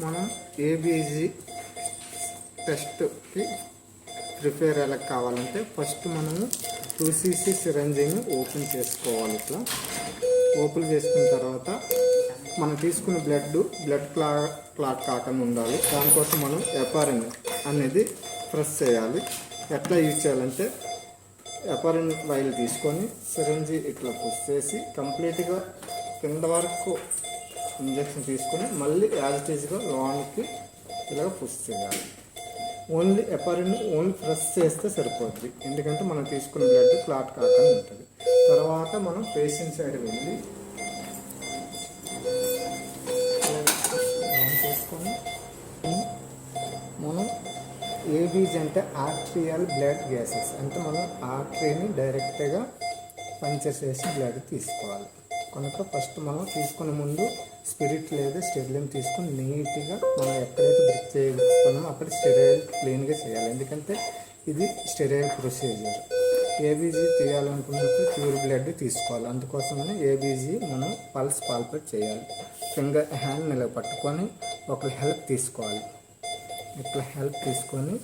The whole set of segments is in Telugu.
మనం ఏబీజీ టెస్ట్కి ప్రిపేర్ ఎలా కావాలంటే ఫస్ట్ మనము 2cc సిరంజిని ఓపెన్ చేసుకోవాలి. ఇట్లా ఓపెన్ చేసుకున్న తర్వాత మనం తీసుకున్న బ్లడ్ క్లాట్ కాకుండా ఉండాలి. దానికోసం మనం ఎపారిన్ అనేది ప్రెస్ చేయాలి. ఎట్లా యూజ్ చేయాలంటే ఎపారిన్ వైల్ తీసుకొని సిరంజి ఇట్లా పుష్ చేసి కంప్లీట్గా కింద వరకు ఇంజెక్షన్ తీసుకొని మళ్ళీ యాజ్ ఇట్ ఈజ్గా లోనికి ఇలాగ పుష్ చేయాలి. ఓన్లీ ఎపారిన్ ప్రెస్ చేస్తే సరిపోద్ది, ఎందుకంటే మనం తీసుకున్న బ్లడ్ క్లాట్ కాకుండా ఉంటుంది. తర్వాత మనం పేషెంట్ సైడ్ వెళ్ళి చేసుకొని మనం ఏబీజీ అంటే ఆర్టీరియల్ బ్లడ్ గ్యాసెస్ అంటే మనం ఆర్టరీని డైరెక్ట్గా పంచర్ చేసి బ్లడ్ తీసుకోవాలి. కనుక ఫస్ట్ మనం తీసుకునే ముందు స్పిరిట్ లేదా స్టెరిలిన్ తీసుకొని నీట్గా మనం ఎక్కడైతే బ్రిక్ చేసుకున్నామో అక్కడ స్టెరైల్ క్లీన్గా చేయాలి, ఎందుకంటే ఇది స్టెరైల్ ప్రొసీజర్. ఏబీజీ తీయాలనుకున్నప్పుడు ప్యూర్ బ్లడ్ తీసుకోవాలి. అందుకోసమని ఏబీజీ మనం పల్స్ పాల్పేట్ చేయాలి. హ్యాండ్ నిలవ పట్టుకొని ఒకరి హెల్ప్ తీసుకోవాలి. ఇట్లా హెల్ప్ తీసుకొని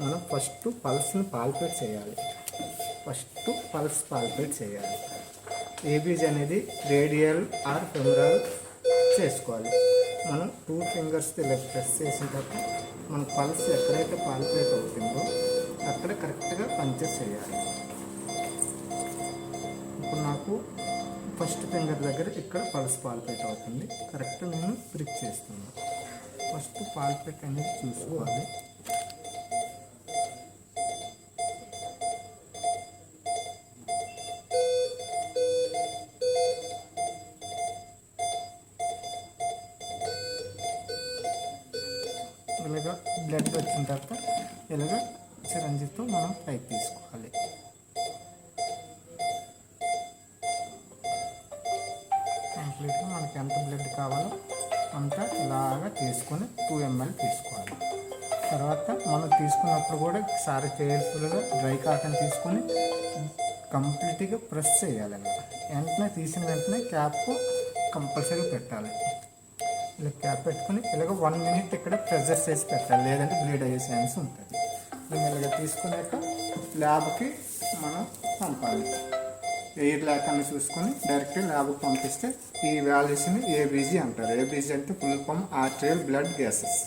మనం ఫస్ట్ పల్స్ని పాల్పేట్ చేయాలి. ఏబీజీ అనేది రేడియల్ ఆర్ ఫెమరల్ చేసుకోవాలి. మనం 2 ఫింగర్స్ ఇలా ప్రెస్ చేసిన తర్వాత మన పల్స్ ఎక్కడైతే పాల్పేట్ అవుతుందో అక్కడ కరెక్ట్గా పంచర్ చేయాలి. ఇప్పుడు నాకు ఫస్ట్ ఫింగర్ దగ్గర ఇక్కడ పల్స్ పాల్పేట్ అవుతుంది, కరెక్ట్ నేను ప్రిక్ చేస్తున్నాను. ఫస్ట్ పాల్పేట్ అనేది చూసుకోవాలి. ఇలాగా బ్లడ్ వచ్చిన తర్వాత ఇలాగ సిరంజితో మనం పైకి తీసుకోవాలి. కంప్లీట్గా మనకి ఎంత బ్లడ్ కావాలో అంత ఇలాగా తీసుకొని 2 ml తీసుకోవాలి. తర్వాత మనం తీసుకున్నప్పుడు కూడా ఒకసారి కేర్ఫుల్గా డ్రై కాటన్ తీసుకొని కంప్లీట్గా ప్రెస్ చేయాలి. వెంటనే తీసిన వెంటనే క్యాప్ కంపల్సరీ పెట్టాలి. ఇలా క్యాప్ పెట్టుకుని ఇలాగ 1 minute ఇక్కడ ప్రెజర్ చేసి పెట్టాలి, లేదంటే బ్లీడ్ అయ్యే ఛాన్స్ ఉంటుంది. దీన్ని ఇలాగ తీసుకున్నాక ల్యాబ్కి మనం పంపాలి. ఎయిర్ లేకుండా చూసుకొని డైరెక్ట్ ల్యాబ్కి పంపిస్తే ఈ వాల్యూస్ని ఏబీజీ అంటారు. ఏబీజీ అంటే full form arterial blood gases.